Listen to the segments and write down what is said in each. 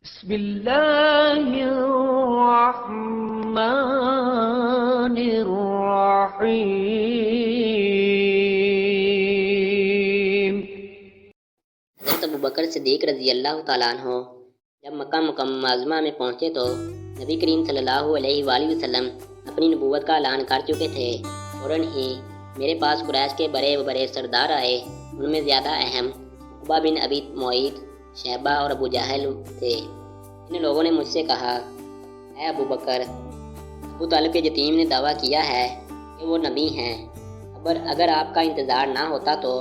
بسم اللہ الرحمن الرحیم۔ حضرت ابوبکر صدیق رضی اللہ تعالیٰ عنہ جب مکہ معظمہ میں پہنچے تو نبی کریم صلی اللہ علیہ وآلہ وسلم اپنی نبوت کا اعلان کر چکے تھے۔ فوراً ہی میرے پاس قریش کے بڑے بڑے سردار آئے۔ ان میں زیادہ اہم عقبہ بن ابی معیط، شیبہ اور ابو جہل تھے۔ ان لوگوں نے مجھ سے کہا، اے ابو بکر، ابو طالب کے یتیم نے دعویٰ کیا ہے کہ وہ نبی ہیں۔ اگر آپ کا انتظار نہ ہوتا تو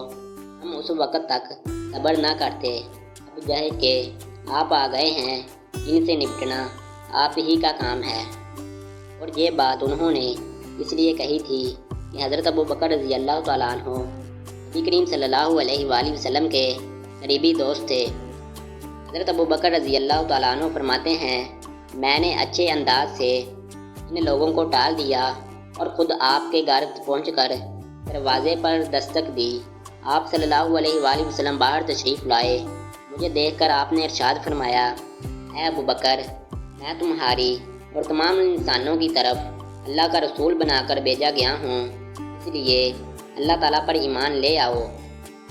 ہم اس وقت تک صبر نہ کرتے۔ ابو جہل کے آپ آ گئے ہیں، ان سے نپٹنا آپ ہی کا کام ہے۔ اور یہ بات انہوں نے اس لیے کہی تھی کہ حضرت ابو بکر رضی اللہ تعالیٰ عنہ نبی کریم صلی اللہ علیہ وآلہ وسلم کے قریبی دوست تھے۔ حضرت ابو بکر رضی اللہ تعالیٰ عنہ فرماتے ہیں، میں نے اچھے انداز سے ان لوگوں کو ٹال دیا اور خود آپ کے گھر پہنچ کر دروازے پر دستک دی۔ آپ صلی اللہ علیہ وآلہ وسلم باہر تشریف لائے۔ مجھے دیکھ کر آپ نے ارشاد فرمایا، اے ابو بکر، میں تمہاری اور تمام انسانوں کی طرف اللہ کا رسول بنا کر بھیجا گیا ہوں، اس لیے اللہ تعالیٰ پر ایمان لے آؤ۔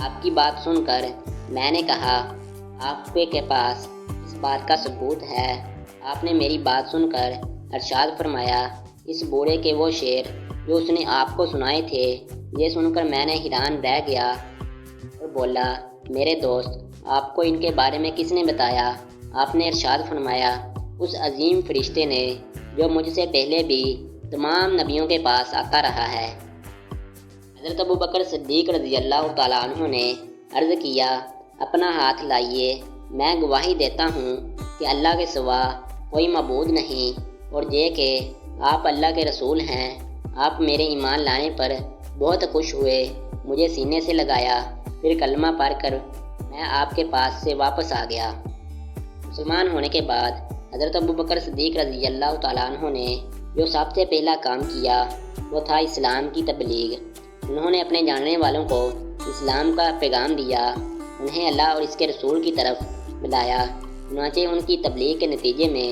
آپ کی بات سن کر میں نے کہا، آپ کے پاس اس بات کا ثبوت ہے؟ آپ نے میری بات سن کر ارشاد فرمایا، اس بوڑھے کے وہ شعر جو اس نے آپ کو سنائے تھے۔ یہ سن کر میں نے حیران رہ گیا اور بولا، میرے دوست، آپ کو ان کے بارے میں کس نے بتایا؟ آپ نے ارشاد فرمایا، اس عظیم فرشتے نے جو مجھ سے پہلے بھی تمام نبیوں کے پاس آتا رہا ہے۔ حضرت ابو بکر صدیق رضی اللہ تعالیٰ عنہ نے عرض کیا، اپنا ہاتھ لائیے، میں گواہی دیتا ہوں کہ اللہ کے سوا کوئی معبود نہیں، اور یہ کہ آپ اللہ کے رسول ہیں۔ آپ میرے ایمان لانے پر بہت خوش ہوئے، مجھے سینے سے لگایا، پھر کلمہ پڑھ کر میں آپ کے پاس سے واپس آ گیا۔ مسلمان ہونے کے بعد حضرت ابو بکر صدیق رضی اللہ تعالیٰ عنہ نے جو سب سے پہلا کام کیا وہ تھا اسلام کی تبلیغ۔ انہوں نے اپنے جاننے والوں کو اسلام کا پیغام دیا، انہیں اللہ اور اس کے رسول کی طرف بلایا۔ چنانچہ ان کی تبلیغ کے نتیجے میں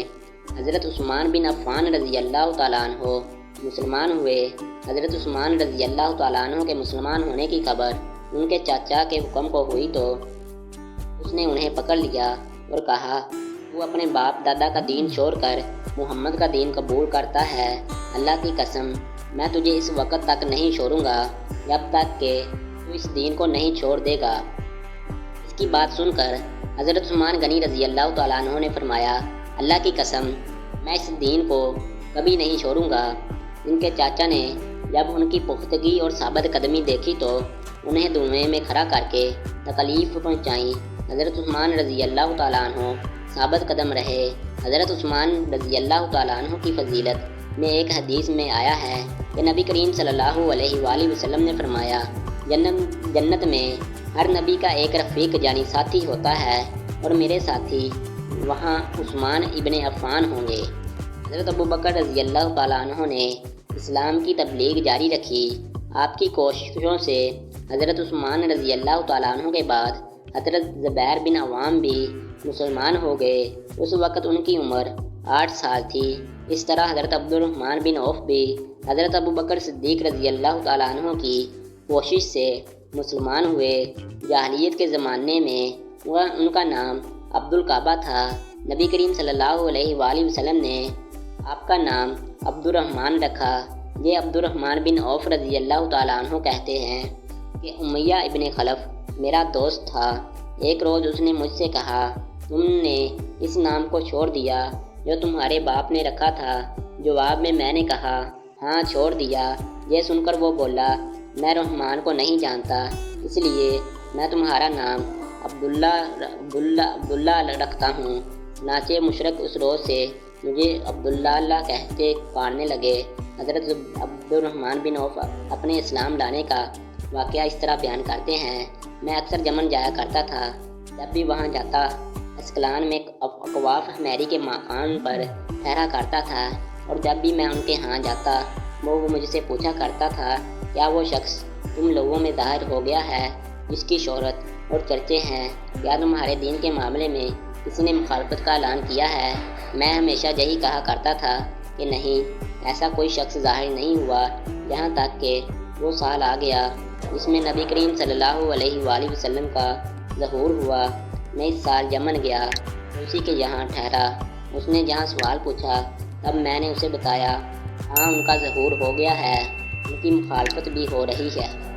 حضرت عثمان بن عفان رضی اللہ تعالیٰ عنہ مسلمان ہوئے۔ حضرت عثمان رضی اللہ تعالیٰ عنہ کے مسلمان ہونے کی خبر ان کے چاچا کے حکم کو ہوئی تو اس نے انہیں پکڑ لیا اور کہا، تو اپنے باپ دادا کا دین چھوڑ کر محمد کا دین قبول کرتا ہے؟ اللہ کی قسم، میں تجھے اس وقت تک نہیں چھوڑوں گا جب تک کہ تو اس دین کو نہیں چھوڑ دے گا۔ اس کی بات سن کر حضرت عثمان غنی رضی اللہ تعالیٰ عنہ نے فرمایا، اللہ کی قسم، میں اس دین کو کبھی نہیں چھوڑوں گا۔ ان کے چاچا نے جب ان کی پختگی اور ثابت قدمی دیکھی تو انہیں دھوئیں میں کھڑا کر کے تکلیف پہنچائیں۔ حضرت عثمان رضی اللہ تعالیٰ عنہ ثابت قدم رہے۔ حضرت عثمان رضی اللہ تعالیٰ عنہ کی فضیلت میں ایک حدیث میں آیا ہے کہ نبی کریم صلی اللہ علیہ وآلہ وسلم نے فرمایا، جنت میں ہر نبی کا ایک رفیق یعنی ساتھی ہوتا ہے، اور میرے ساتھی وہاں عثمان ابن عفان ہوں گے۔ حضرت ابو بکر رضی اللہ تعالیٰ عنہ نے اسلام کی تبلیغ جاری رکھی۔ آپ کی کوششوں سے حضرت عثمان رضی اللہ تعالیٰ عنہ کے بعد حضرت زبیر بن عوام بھی مسلمان ہو گئے۔ اس وقت ان کی عمر 8 سال تھی۔ اس طرح حضرت عبدالرحمن بن عوف بھی حضرت ابو بکر صدیق رضی اللہ تعالیٰ عنہ کی کوشش سے مسلمان ہوئے۔ جاہلیت کے زمانے میں ان کا نام عبدالکعبہ تھا۔ نبی کریم صلی اللہ علیہ وآلہ وسلم نے آپ کا نام عبدالرحمن رکھا۔ یہ عبدالرحمن بن عوف رضی اللہ تعالیٰ عنہ کہتے ہیں کہ امیہ ابن خلف میرا دوست تھا۔ ایک روز اس نے مجھ سے کہا، تم نے اس نام کو چھوڑ دیا جو تمہارے باپ نے رکھا تھا؟ جواب میں نے کہا، ہاں چھوڑ دیا۔ یہ سن کر وہ بولا، میں رحمان کو نہیں جانتا، اس لیے میں تمہارا نام عبداللہ رکھتا ہوں۔ چنانچہ مشرک اس روز سے مجھے عبداللہ کہتے پکارنے لگے۔ حضرت عبدالرحمن بن عوف اپنے اسلام لانے کا واقعہ اس طرح بیان کرتے ہیں، میں اکثر یمن جایا کرتا تھا۔ جب بھی وہاں جاتا اسکلان میں اقواف حمیری کے مقام پر ٹھہرا کرتا تھا، اور جب بھی میں ان کے ہاں جاتا وہ مجھ سے پوچھا کرتا تھا، کیا وہ شخص تم لوگوں میں ظاہر ہو گیا ہے جس کی شہرت اور چرچے ہیں؟ کیا تمہارے دین کے معاملے میں کسی نے مخالفت کا اعلان کیا ہے؟ میں ہمیشہ یہی کہا کرتا تھا کہ نہیں، ایسا کوئی شخص ظاہر نہیں ہوا، یہاں تک کہ وہ سال آ گیا جس میں نبی کریم صلی اللہ علیہ وآلہ وسلم کا ظہور ہوا۔ میں اس سال یمن گیا، اسی کے یہاں ٹھہرا۔ اس نے جہاں سوال پوچھا، تب میں نے اسے بتایا، ہاں ان کا ظہور ہو گیا ہے، ان کی مخالفت بھی ہو رہی ہے۔